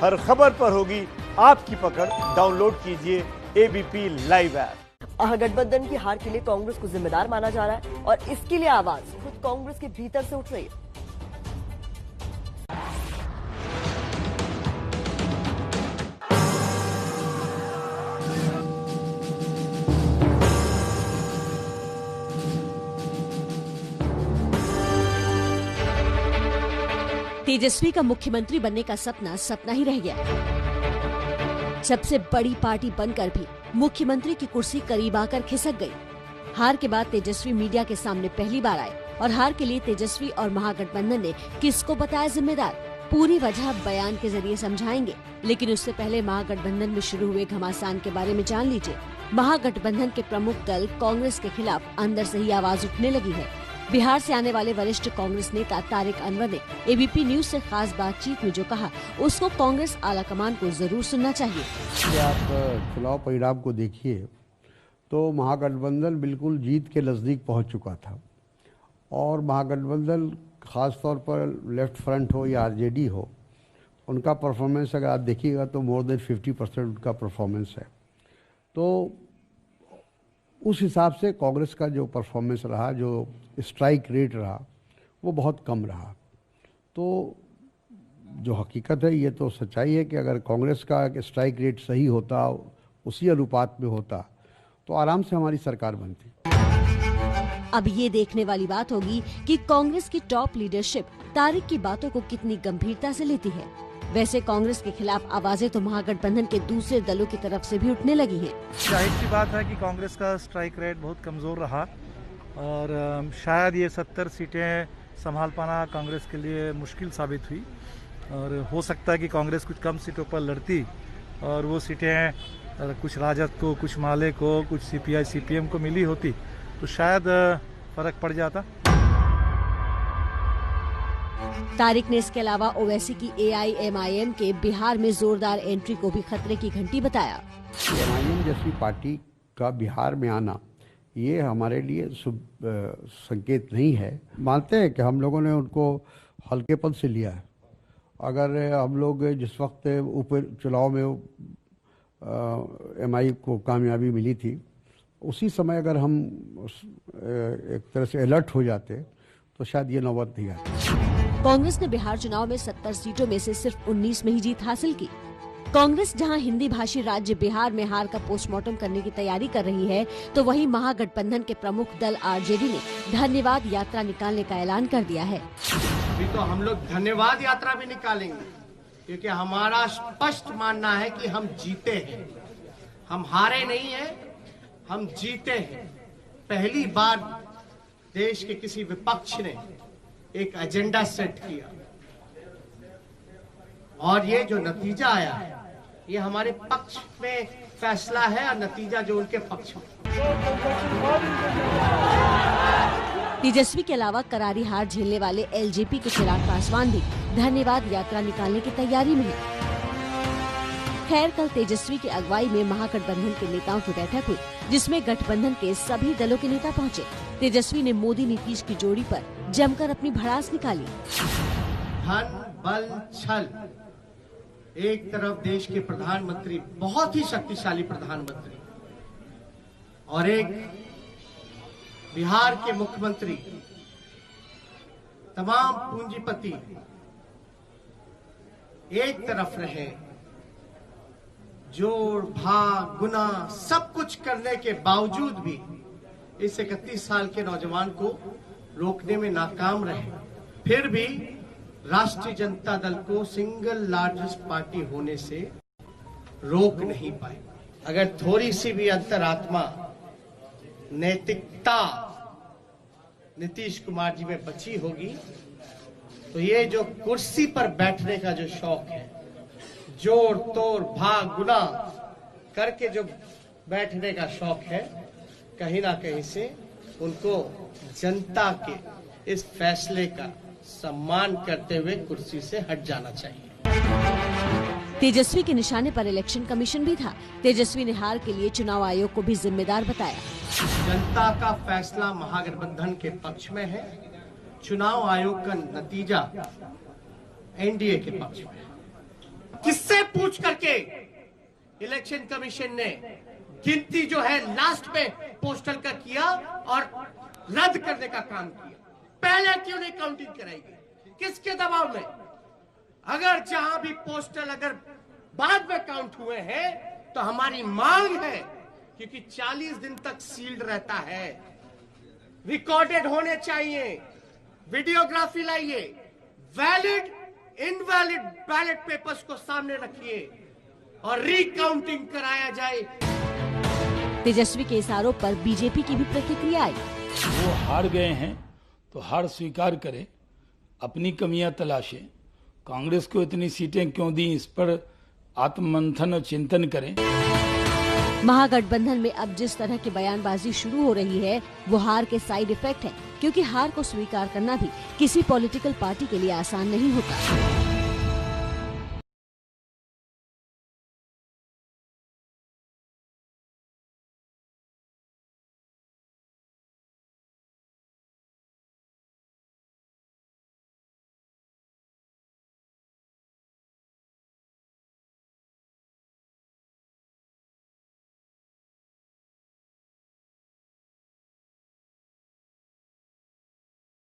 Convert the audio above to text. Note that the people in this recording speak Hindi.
हर खबर पर होगी आपकी पकड़। डाउनलोड कीजिए एबीपी लाइव ऐप। महागठबंधन की हार के लिए कांग्रेस को जिम्मेदार माना जा रहा है और इसके लिए आवाज खुद कांग्रेस के भीतर से उठ रही है। तेजस्वी का मुख्यमंत्री बनने का सपना सपना ही रह गया। सबसे बड़ी पार्टी बनकर भी मुख्यमंत्री की कुर्सी करीब आकर खिसक गई। हार के बाद तेजस्वी मीडिया के सामने पहली बार आए और हार के लिए तेजस्वी और महागठबंधन ने किसको बताया जिम्मेदार, पूरी वजह बयान के जरिए समझाएंगे। लेकिन उससे पहले महागठबंधन में शुरू हुए घमासान के बारे में जान लीजिए। महागठबंधन के प्रमुख दल कांग्रेस के खिलाफ अंदर से ही आवाज उठने लगी है। बिहार से आने वाले वरिष्ठ कांग्रेस नेता तारिक अनवर ने एबीपी न्यूज से खास बातचीत में जो कहा, उसको कांग्रेस आलाकमान को जरूर सुनना चाहिए। आप चुनाव परिणाम को देखिए तो महागठबंधन बिल्कुल जीत के नज़दीक पहुंच चुका था और महागठबंधन खास तौर पर लेफ्ट फ्रंट हो या आरजेडी हो, उनका परफॉर्मेंस अगर आप देखिएगा तो मोर देन 50% उनका परफॉर्मेंस है। तो उस हिसाब से कांग्रेस का जो परफॉर्मेंस रहा, जो स्ट्राइक रेट रहा, वो बहुत कम रहा। तो जो हकीकत है, ये तो सच्चाई है कि अगर कांग्रेस का स्ट्राइक रेट सही होता, उसी अनुपात में होता, तो आराम से हमारी सरकार बनती। अब ये देखने वाली बात होगी कि कांग्रेस की टॉप लीडरशिप तारिक की बातों को कितनी गंभीरता से लेती है। वैसे कांग्रेस के खिलाफ आवाजें तो महागठबंधन के दूसरे दलों की तरफ से भी उठने लगी हैं। जाहिर सी बात है कि कांग्रेस का स्ट्राइक रेट बहुत कमज़ोर रहा और शायद ये 70 सीटें संभाल पाना कांग्रेस के लिए मुश्किल साबित हुई और हो सकता है कि कांग्रेस कुछ कम सीटों पर लड़ती और वो सीटें कुछ राजद को, कुछ माले को, कुछ सीपीआई सीपीएम को मिली होती तो शायद फर्क पड़ जाता। तारिक ने इसके अलावा ओवैसी की एआईएमआईएम के बिहार में जोरदार एंट्री को भी खतरे की घंटी बताया। एमआईएम जैसी पार्टी का बिहार में आना ये हमारे लिए शुभ संकेत नहीं है। मानते हैं कि हम लोगों ने उनको हल्केपन से लिया है। अगर हम लोग जिस वक्त ऊपर चुनाव में एमआई को कामयाबी मिली थी, उसी समय अगर हम एक तरह से अलर्ट हो जाते तो शायद ये नौबत नहीं आती। कांग्रेस ने बिहार चुनाव में 70 सीटों में से सिर्फ 19 में ही जीत हासिल की। कांग्रेस जहां हिंदी भाषी राज्य बिहार में हार का पोस्टमार्टम करने की तैयारी कर रही है, तो वहीं महागठबंधन के प्रमुख दल आरजेडी ने धन्यवाद यात्रा निकालने का ऐलान कर दिया है। अभी तो हम लोग धन्यवाद यात्रा भी निकालेंगे क्योंकि हमारा स्पष्ट मानना है कि हम जीते हैं, हम हारे नहीं हैं, हम जीते हैं। पहली बार देश के किसी विपक्ष ने एक एजेंडा सेट किया और ये जो नतीजा आया है ये हमारे पक्ष में फैसला है और नतीजा जो उनके पक्ष में। तेजस्वी के अलावा करारी हार झेलने वाले एलजेपी के चिराग पासवान भी धन्यवाद यात्रा निकालने की तैयारी में है। खैर, कल तेजस्वी की अगुवाई में महागठबंधन के नेताओं की बैठक हुई, जिसमें गठबंधन के सभी दलों के नेता पहुंचे। तेजस्वी ने मोदी नीतीश की जोड़ी पर जमकर अपनी भड़ास निकाली। धन बल छल, एक तरफ देश के प्रधानमंत्री, बहुत ही शक्तिशाली प्रधानमंत्री, और एक बिहार के मुख्यमंत्री, तमाम पूंजीपति एक तरफ रहे, जोड़ भाग गुना सब कुछ करने के बावजूद भी इस 31 साल के नौजवान को रोकने में नाकाम रहे। फिर भी राष्ट्रीय जनता दल को सिंगल लार्जेस्ट पार्टी होने से रोक नहीं पाए। अगर थोड़ी सी भी अंतरात्मा, नैतिकता नीतीश कुमार जी में बची होगी तो ये जो कुर्सी पर बैठने का जो शौक है, जोड़ तोड़ भाग गुना करके जो बैठने का शौक है, कहीं ना कहीं से उनको जनता के इस फैसले का सम्मान करते हुए कुर्सी से हट जाना चाहिए। तेजस्वी के निशाने पर इलेक्शन कमीशन भी था। तेजस्वी ने हार के लिए चुनाव आयोग को भी जिम्मेदार बताया। जनता का फैसला महागठबंधन के पक्ष में है, चुनाव आयोग का नतीजा एनडीए के पक्ष में है। किससे पूछ करके इलेक्शन कमीशन ने गिनती जो है लास्ट में पोस्टल का किया और रद्द करने का काम किया? पहले क्यों नहीं काउंटिंग कराई गई? किसके दबाव में? अगर जहां भी पोस्टल अगर बाद में काउंट हुए हैं तो हमारी मांग है, क्योंकि 40 दिन तक सील्ड रहता है, रिकॉर्डेड होने चाहिए, वीडियोग्राफी लाइए, वैलिड इनवैलिड बैलेट पेपर्स को सामने रखिए और रिकाउंटिंग कराया जाए। तेजस्वी के इस आरोप पर बीजेपी की भी प्रतिक्रिया आई। वो हार गए हैं तो हार स्वीकार करें, अपनी कमियां तलाशें, कांग्रेस को इतनी सीटें क्यों दी इस पर आत्ममंथन और चिंतन करें। महागठबंधन में अब जिस तरह की बयानबाजी शुरू हो रही है वो हार के साइड इफेक्ट है, क्योंकि हार को स्वीकार करना भी किसी पॉलिटिकल पार्टी के लिए आसान नहीं होता।